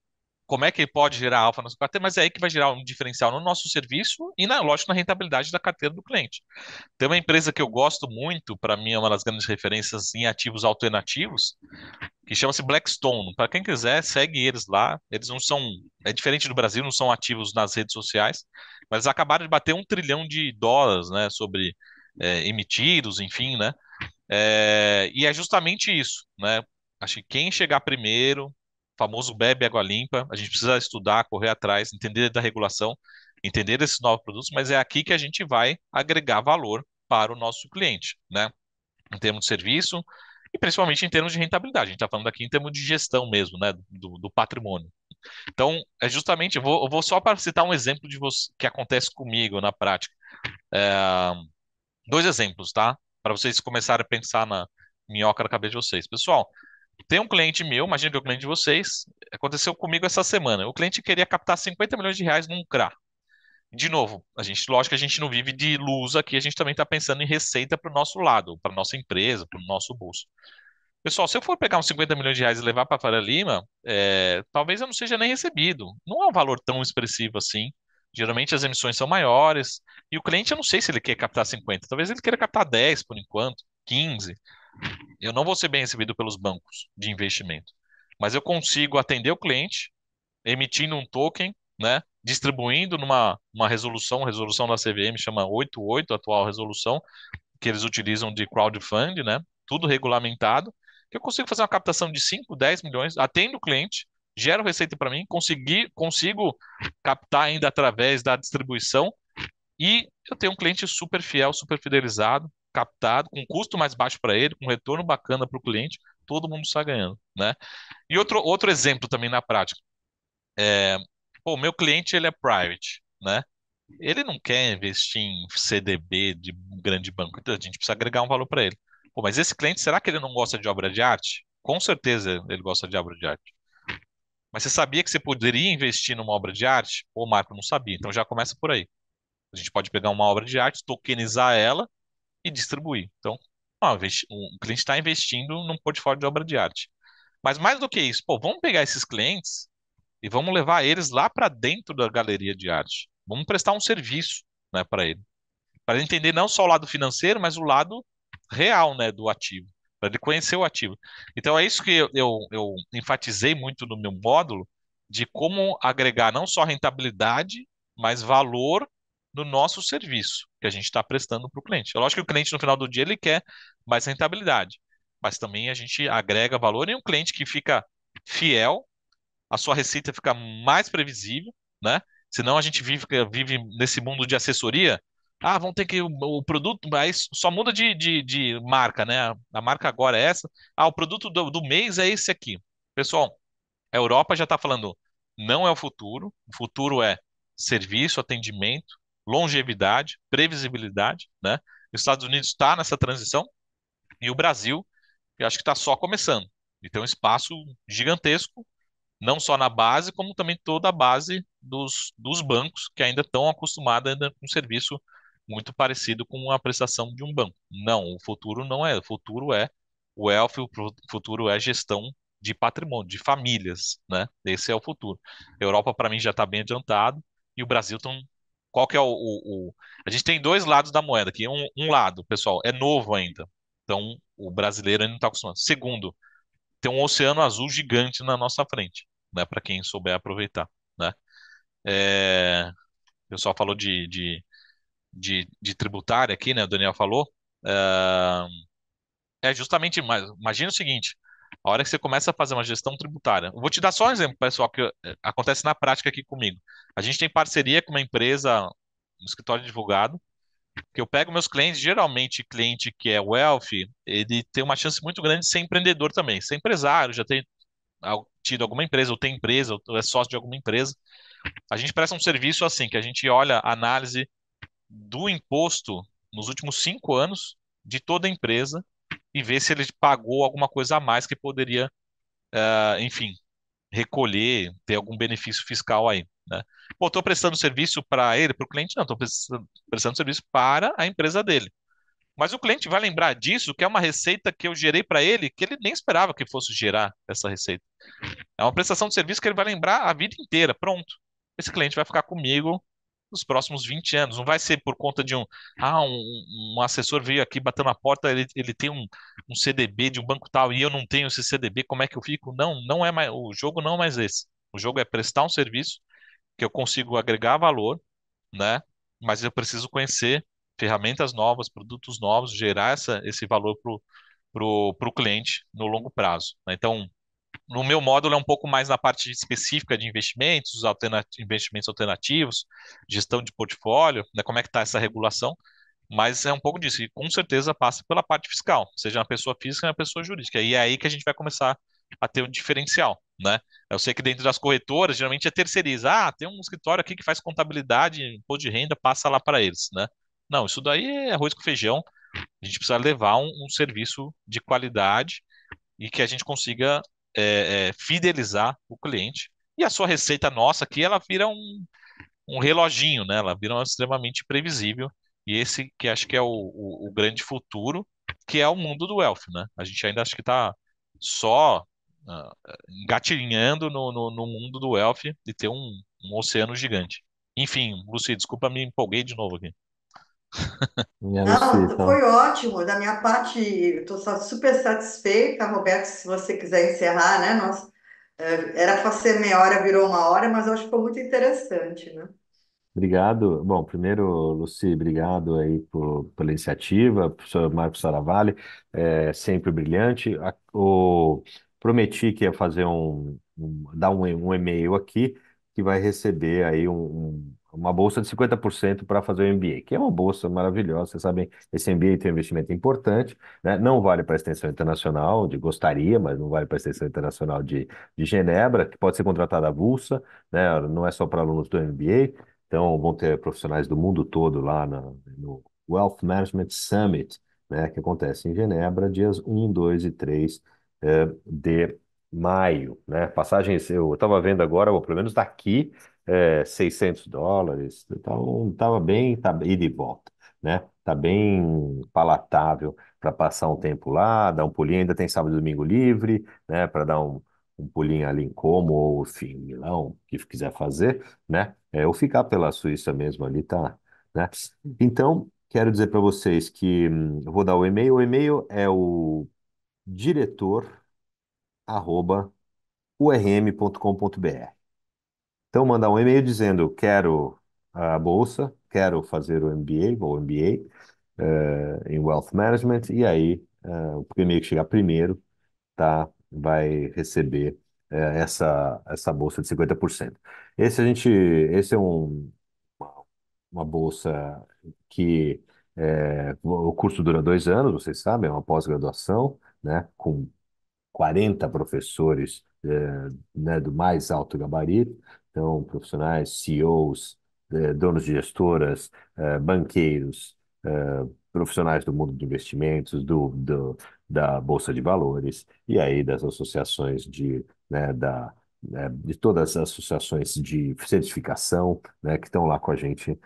como é que ele pode gerar alfa na sua carteira, mas é aí que vai gerar um diferencial no nosso serviço e, lógico, na rentabilidade da carteira do cliente. Tem uma empresa que eu gosto muito, para mim é uma das grandes referências em ativos alternativos, que chama-se Blackstone. Para quem quiser, segue eles lá. Eles não são, é diferente do Brasil, não são ativos nas redes sociais, mas eles acabaram de bater US$ 1 trilhão, né, sobre emitidos, enfim, né? E é justamente isso, né? Acho que quem chegar primeiro, famoso bebe água limpa, a gente precisa estudar, correr atrás, entender da regulação, entender esses novos produtos, mas é aqui que a gente vai agregar valor para o nosso cliente, né? Em termos de serviço e principalmente em termos de rentabilidade. A gente está falando aqui em termos de gestão mesmo, né? Do patrimônio. Então, é justamente, eu vou só para citar um exemplo de que acontece comigo na prática. É, dois exemplos, tá? Para vocês começarem a pensar na minhoca na cabeça de vocês. Pessoal, tem um cliente meu, imagina que é o cliente de vocês, aconteceu comigo essa semana. O cliente queria captar R$ 50 milhões num CRA. De novo, lógico que a gente não vive de luz aqui, a gente também está pensando em receita para o nosso lado, para nossa empresa, para o nosso bolso. Pessoal, se eu for pegar uns R$ 50 milhões e levar para a Faria Lima, talvez eu não seja nem recebido. Não é um valor tão expressivo assim. Geralmente as emissões são maiores. E o cliente, eu não sei se ele quer captar 50. Talvez ele queira captar 10 por enquanto, 15. Eu não vou ser bem recebido pelos bancos de investimento. Mas eu consigo atender o cliente, emitindo um token, né? Distribuindo numa uma resolução da CVM, chama 88, a atual resolução, que eles utilizam de crowdfunding, né? Tudo regulamentado, que eu consigo fazer uma captação de 5, 10 milhões, atendo o cliente, gero receita para mim, consigo captar ainda através da distribuição e eu tenho um cliente super fiel, super fidelizado, captado, com custo mais baixo para ele, com retorno bacana para o cliente, todo mundo está ganhando, né? E outro exemplo também na prática. Pô, meu cliente ele é private, né? Ele não quer investir em CDB de um grande banco, então a gente precisa agregar um valor para ele. Pô, mas esse cliente, será que ele não gosta de obra de arte? Com certeza ele gosta de obra de arte. Mas você sabia que você poderia investir numa obra de arte? Pô, Marco, não sabia. Então já começa por aí. A gente pode pegar uma obra de arte, tokenizar ela e distribuir. Então, o cliente está investindo num portfólio de obra de arte. Mas mais do que isso, pô, vamos pegar esses clientes e vamos levar eles lá para dentro da galeria de arte. Vamos prestar um serviço, né, para ele entender não só o lado financeiro, mas o lado real, né, do ativo, para ele conhecer o ativo. Então é isso que eu enfatizei muito no meu módulo de como agregar não só rentabilidade, mas valor no nosso serviço que a gente está prestando para o cliente. É lógico que o cliente no final do dia ele quer mais rentabilidade, mas também a gente agrega valor em um cliente que fica fiel, a sua receita fica mais previsível, né? Senão a gente vive nesse mundo de assessoria. Ah, vão ter que o produto, mas só muda de marca, né? A marca agora é essa. Ah, o produto do mês é esse aqui. Pessoal, a Europa já está falando, não é o futuro. O futuro é serviço, atendimento, longevidade, previsibilidade, né? Os Estados Unidos está nessa transição e o Brasil, eu acho que está só começando. E tem um espaço gigantesco não só na base, como também toda a base dos bancos que ainda estão acostumados ainda com um serviço muito parecido com a prestação de um banco. Não, o futuro não é. O futuro é o wealth, o futuro é gestão de patrimônio, de famílias, né? Esse é o futuro. A Europa, para mim, já está bem adiantado e o Brasil estão. Qual que é A gente tem dois lados da moeda aqui. Um lado, pessoal, é novo ainda. Então, o brasileiro ainda não está acostumado. Segundo, tem um oceano azul gigante na nossa frente, né? Para quem souber aproveitar, né? É, o pessoal falou de tributária aqui, né? O Daniel falou. É justamente, imagina o seguinte: a hora que você começa a fazer uma gestão tributária, eu vou te dar só um exemplo, pessoal, que acontece na prática aqui comigo. A gente tem parceria com uma empresa, um escritório de advogado, que eu pego meus clientes, geralmente cliente que é wealth, ele tem uma chance muito grande de ser empreendedor também, ser empresário, já tem tido alguma empresa, ou tem empresa, ou é sócio de alguma empresa. A gente presta um serviço assim, que a gente olha a análise do imposto nos últimos 5 anos de toda a empresa e vê se ele pagou alguma coisa a mais que poderia, enfim, recolher, ter algum benefício fiscal aí, né? Pô, estou prestando serviço para ele, para o cliente? Não, estou prestando serviço para a empresa dele. Mas o cliente vai lembrar disso, que é uma receita que eu gerei para ele, que ele nem esperava que fosse gerar essa receita. É uma prestação de serviço que ele vai lembrar a vida inteira. Pronto. Esse cliente vai ficar comigo nos próximos 20 anos. Não vai ser por conta de um assessor veio aqui batendo a porta, ele tem um CDB de um banco tal e eu não tenho esse CDB, como é que eu fico? Não, não é mais, o jogo não é mais esse. O jogo é prestar um serviço que eu consigo agregar valor, né? Mas eu preciso conhecer ferramentas novas, produtos novos, gerar esse valor pro cliente no longo prazo, né? Então, no meu módulo é um pouco mais na parte específica de investimentos, investimentos alternativos, gestão de portfólio, né, como é que está essa regulação, mas é um pouco disso, e com certeza passa pela parte fiscal, seja uma pessoa física ou uma pessoa jurídica, e é aí que a gente vai começar a ter um diferencial, né? Eu sei que dentro das corretoras, geralmente é terceiriza, tem um escritório aqui que faz contabilidade, imposto de renda, passa lá para eles, né? Não, isso daí é arroz com feijão, a gente precisa levar um serviço de qualidade e que a gente consiga fidelizar o cliente. E a sua receita nossa aqui, ela vira um reloginho, né? Ela vira extremamente previsível. E esse que acho que é o grande futuro, que é o mundo do wealth, né? A gente ainda acho que está só ah, engatinhando no mundo do wealth e ter um oceano gigante. Enfim, Lucy, desculpa, me empolguei de novo aqui. E a Lucy, Não, então, foi ótimo. Da minha parte, estou super satisfeita. Roberto, se você quiser encerrar, né? Era para ser meia hora, virou uma hora, mas eu acho que foi muito interessante, né? obrigado. Bom, primeiro, Lucy, obrigado aí pela iniciativa, professor Marcos Saravalli, sempre brilhante. Prometi que ia fazer dar um e-mail aqui que vai receber aí uma bolsa de 50% para fazer o MBA, que é uma bolsa maravilhosa. Vocês sabem, esse MBA tem um investimento importante, né? Não vale para a extensão internacional, gostaria, mas não vale para a extensão internacional de Genebra, que pode ser contratada avulsa, né? Não é só para alunos do MBA. Então, vão ter profissionais do mundo todo lá no Wealth Management Summit, né, que acontece em Genebra, dias 1, 2 e 3 de maio, né? Passagens, eu estava vendo agora, ou pelo menos daqui, US$ 600. Então, estava bem, tá, ida e volta, né? Tá bem palatável para passar um tempo lá, dar um pulinho. Ainda tem sábado e domingo livre, né? Para dar um pulinho ali em Como, ou enfim, Milão, o que quiser fazer, né? Ou ficar pela Suíça mesmo ali, tá, né? Então, quero dizer para vocês que eu vou dar o e-mail. O e-mail é o diretor@urm.com.br. Então, mandar um e-mail dizendo quero a bolsa, quero fazer o MBA ou MBA em Wealth Management, e aí o e-mail que chegar primeiro, tá, vai receber essa bolsa de 50%. Esse é uma bolsa que o curso dura 2 anos, vocês sabem, é uma pós-graduação, né, com 40 professores né, do mais alto gabarito, então profissionais, CEOs, donos de gestoras, banqueiros, profissionais do mundo de investimentos, da Bolsa de Valores e aí das associações de todas as associações de certificação, né, que estão lá com a gente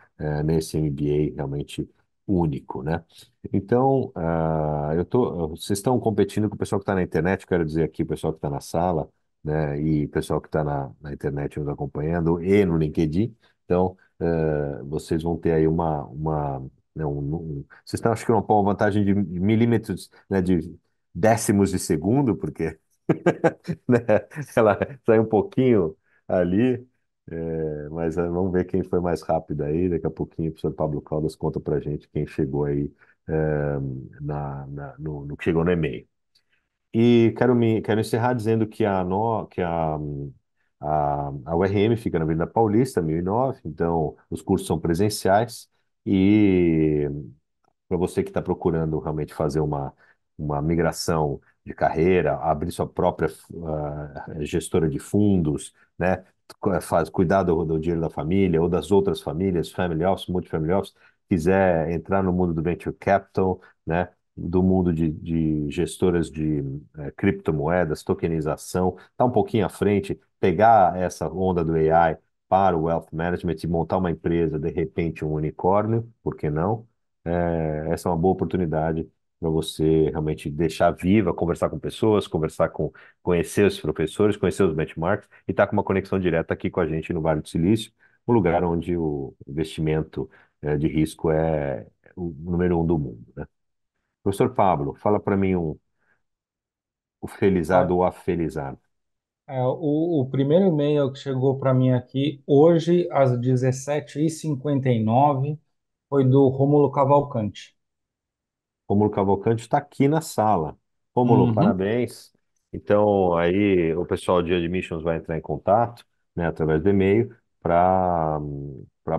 nesse MBA realmente único, né? Então, vocês estão competindo com o pessoal que está na internet, quero dizer aqui, o pessoal que está na sala, né, e o pessoal que está na internet nos acompanhando e no LinkedIn. Então, vocês vão ter aí né, vocês estão, acho que, uma vantagem de milímetros, né, de décimos de segundo, porque né, ela sai um pouquinho ali. Mas vamos ver quem foi mais rápido aí. Daqui a pouquinho o professor Pablo Caldas conta pra gente quem chegou aí no que chegou no e-mail. E quero encerrar dizendo que a URM fica na Avenida Paulista, 1009, então os cursos são presenciais e para você que está procurando realmente fazer uma migração de carreira, abrir sua própria gestora de fundos, né? Cuidar do dinheiro da família ou das outras famílias, family office, multifamily office, quiser entrar no mundo do venture capital, né? Do mundo de gestoras de criptomoedas, tokenização, tá um pouquinho à frente, pegar essa onda do AI para o wealth management e montar uma empresa, de repente um unicórnio, por que não? Essa é uma boa oportunidade para você realmente deixar viva, conversar com pessoas, conhecer os professores, conhecer os benchmarks e estar com uma conexão direta aqui com a gente no Vale do Silício, um lugar onde o investimento de risco é o número um do mundo, né? Professor Pablo, fala para mim o felizado Olha, ou afelizado. o primeiro e-mail que chegou para mim aqui hoje, às 17h59, foi do Rômulo Cavalcante. Rômulo Cavalcante está aqui na sala. Rômulo, Uhum. parabéns. Então, aí o pessoal de admissions vai entrar em contato, né, através do e-mail, para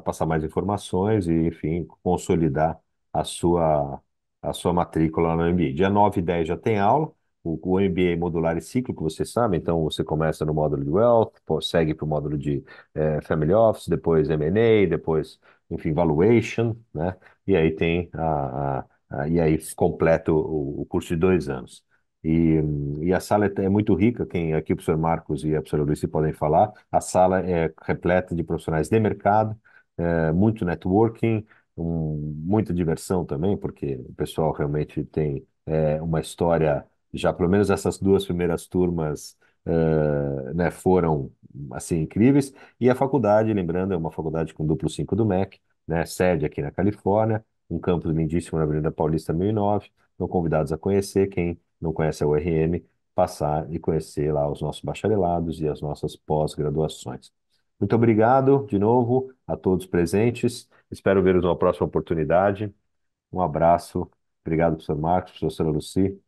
passar mais informações e, enfim, consolidar a sua, a sua matrícula lá no MBA. Dia 9 e 10 já tem aula, o MBA modular e ciclo, que você sabe, então você começa no módulo de Wealth, segue para o módulo de Family Office, depois M&A, depois, enfim, Valuation, né? E aí tem e aí completa o curso de 2 anos. E a sala é muito rica, quem aqui o professor Marcos e a professora Lucy podem falar. A sala é repleta de profissionais de mercado, muito networking, muita diversão também, porque o pessoal realmente tem uma história, já pelo menos essas duas primeiras turmas né, foram assim incríveis. E a faculdade, lembrando, é uma faculdade com duplo 5 do MEC, né, sede aqui na Califórnia, um campus lindíssimo na Avenida Paulista 1009. Estão convidados a conhecer. Quem não conhece a URM, passar e conhecer lá os nossos bacharelados e as nossas pós-graduações. Muito obrigado de novo a todos presentes. Espero vê-los numa próxima oportunidade. Um abraço. Obrigado, professor Marcos, professora Lucy.